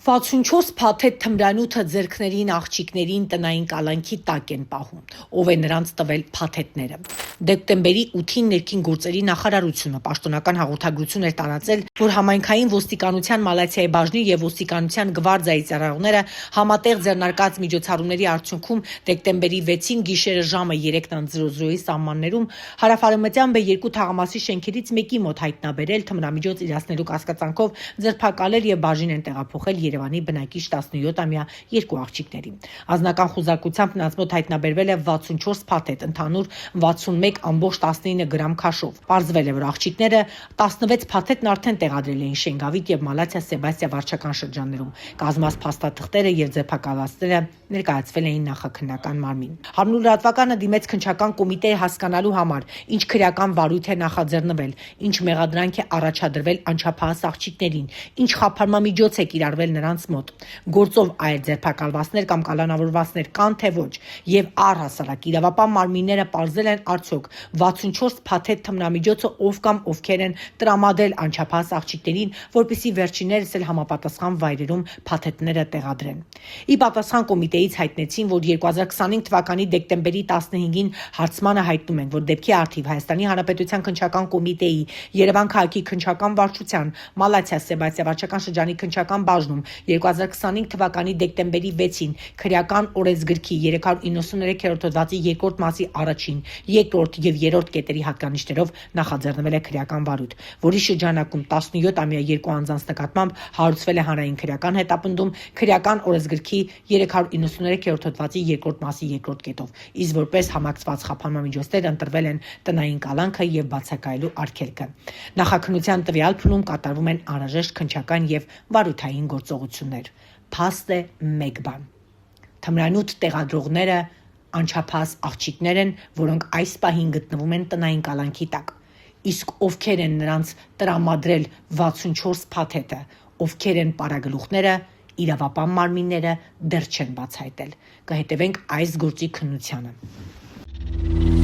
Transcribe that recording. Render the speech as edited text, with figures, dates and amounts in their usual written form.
64 փաթեթ թմրանյութը ձեռքներին աղջիկներին տնային կալանքի տակ են պահում, ով է նրանց տվել փաթեթները։ Դեկտեմբերի 8-ին ներքին գործերի նախարարությունը պաշտոնական հաղորդագրություն էր տարածել, որ համայնքային ոստիկանության Մալաթիայի բաժնի եւ ոստիկանության գվարդիայի ծառայողները համատեղ ձեռնարկած միջոցառումների արդյունքում դեկտեմբերի 6-ին գիշերը ժամը 3:00-ի սահմաններում հարավարմտյան B2 թաղամասի շենքերից մեկի մոտ հայտնաբերել թմրամիջոց իրացնելու կասկածանքով ձերբակալել եւ բաժին են տեղափոխել Երևանի բնակիչ 17-ամյա երկու աղջիկների։ Անձնական խուզարկությամբ նրանց մոտ հայտնաբերվել է 64 փաթեթ, ընդհանուր 61.19 գրամ քաշով։ Պարզվել է, որ աղջիկները 16 փաթեթն արդեն տեղադրել էին Շենգավիթ եւ Մալաթիա Սեբաստիա վարչական շրջաններում։ Կազմած փաստաթղթերը եւ ձերբակալվածները ներկայացվել էին նախաքննական մարմին։ Հանրուրատվականը դիմեց քննչական կոմիտեի հասկանալու համար, ինչ քրեական վարույթ է նախաձեռնվել, ինչ մեղադրանք է առաջադրվել անչափահաս աղջիկներին, ինչ խափանմամիջոց է կիրառվել նրանց մոտ, գործով այլ ձերբակալվածներ կամ կալանավորվածներ կան թե ոչ, եւ առհասարակ իրավապահ մարմինները պարզել են արդյոք 64 փաթեթ թմրամիջոցը ով կամ ովքեր են տրամադրել անչափահաս աղջիկներին, որպեսզի վերջիններս էլ համապատասխան վայրերում փաթեթները տեղադրեն։ Ի պատասխան կոմիտեից հայտնեցին, որ 2025 թվականի դեկտեմբերի 15-ին հարցմանը հայտնում են, որ դեպքի առթիվ Հայաստանի Հանրապետության քննչական կոմիտեի, Երևան քաղաքի քննչական վարչության, Մալաթիա Սեբաստիա վարչական շրջանի քննչական բաժնում 2025 թվականի դեկտեմբերի 6-ին քրեական օրենսգրքի 393-րդ հոդվածի 2-րդ մասի առաջին, 2-րդ եւ 3-րդ կետերի հատկանիշներով նախաձեռնվել է քրեական վարույթ, որի շրջանակում 17-ամյա երկու անձանց նկատմամբ հարուցվել է հանրային քրեական հետապնդում քրեական օրենսգրքի 393-րդ հոդվածի 2-րդ մասի 2-րդ կետով, իսկ որպես համակցված խափանմամիջոցներ ընտրվել են տնային կալանքը եւ բացակայելու արգելքը։ Նախաքննության տվյալ փուլում կատարվում են անհրաժեշտ քննչական եւ վարույթային գործողություններ։ Փաստ է մեկ բան. թմրանյութ տեղադրողները անչափահաս աղջիկներ են, որոնք այս պահին գտնվում են տնային կալանքի տակ։ Իսկ ովքեր են նրանց տրամադրել 64 փաթեթը, ովքեր են պարագլուխները, իրավապահ մարմինները դեռ չեն բացահայտել։ Կհետևենք այս գործի քննությանը։